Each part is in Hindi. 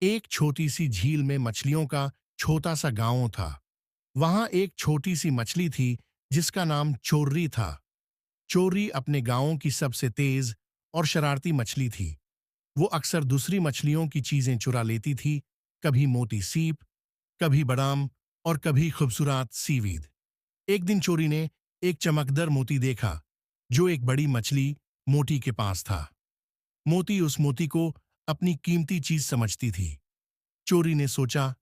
एक छोटी सी झील में मछलियों का छोटा सा गांव था। वहां एक छोटी सी मछली थी जिसका नाम चोर्री था। चोर्री अपने गांव की सबसे तेज और शरारती मछली थी। वो अक्सर दूसरी मछलियों की चीजें चुरा लेती थी, कभी मोटी सीप, कभी बदाम और कभी खूबसूरत सीवीड। एक दिन चोरी ने एक चमकदार मोती देखा जो एक बड़ी मछली मोती के पास था। मोती उस मोती को अपनी कीमती चीज समझती थी। चोरी ने सोचा,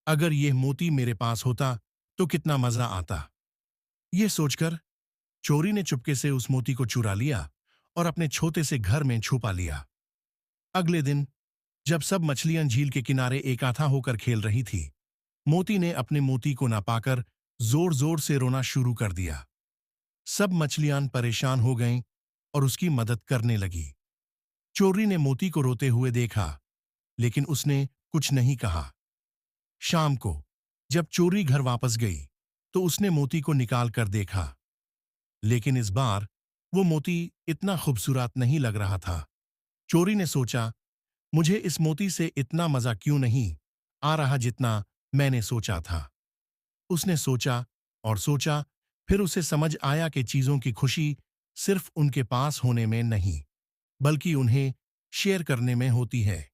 अगर यह मोती मेरे पास होता तो कितना मजा आता। यह सोचकर चोरी ने चुपके से उस मोती को चुरा लिया और अपने छोटे से घर में छुपा लिया। अगले दिन जब सब मछलियां झील के किनारे एकाठा होकर खेल रही थी, मोती ने अपने मोती को ना पाकर जोर जोर से रोना शुरू कर दिया। सब मछलियां परेशान हो गईं और उसकी मदद करने लगी। चोरी ने मोती को रोते हुए देखा, लेकिन उसने कुछ नहीं कहा। शाम को जब चोरी घर वापस गई तो उसने मोती को निकाल कर देखा, लेकिन इस बार वो मोती इतना खूबसूरत नहीं लग रहा था। चोरी ने सोचा, मुझे इस मोती से इतना मजा क्यों नहीं आ रहा जितना मैंने सोचा था। उसने सोचा और सोचा, फिर उसे समझ आया कि चीजों की खुशी सिर्फ उनके पास होने में नहीं, बल्कि उन्हें शेयर करने में होती है।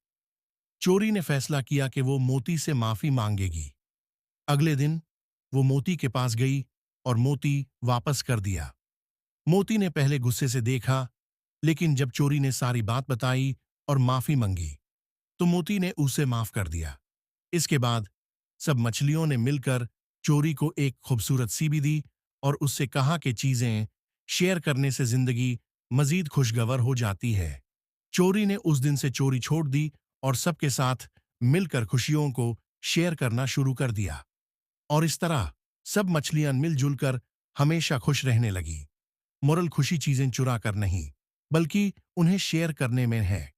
चोरी ने फैसला किया कि वो मोती से माफी मांगेगी। अगले दिन वो मोती के पास गई और मोती वापस कर दिया। मोती ने पहले गुस्से से देखा, लेकिन जब चोरी ने सारी बात बताई और माफी मांगी तो मोती ने उसे माफ कर दिया। इसके बाद सब मछलियों ने मिलकर चोरी को एक खूबसूरत सीबी दी और उससे कहा कि चीजें शेयर करने से जिंदगी मजीद खुशगवार हो जाती है। चोरी ने उस दिन से चोरी छोड़ दी और सबके साथ मिलकर खुशियों को शेयर करना शुरू कर दिया। और इस तरह सब मछलियां मिलजुल कर हमेशा खुश रहने लगी। मोरल, खुशी चीजें चुरा कर नहीं, बल्कि उन्हें शेयर करने में है।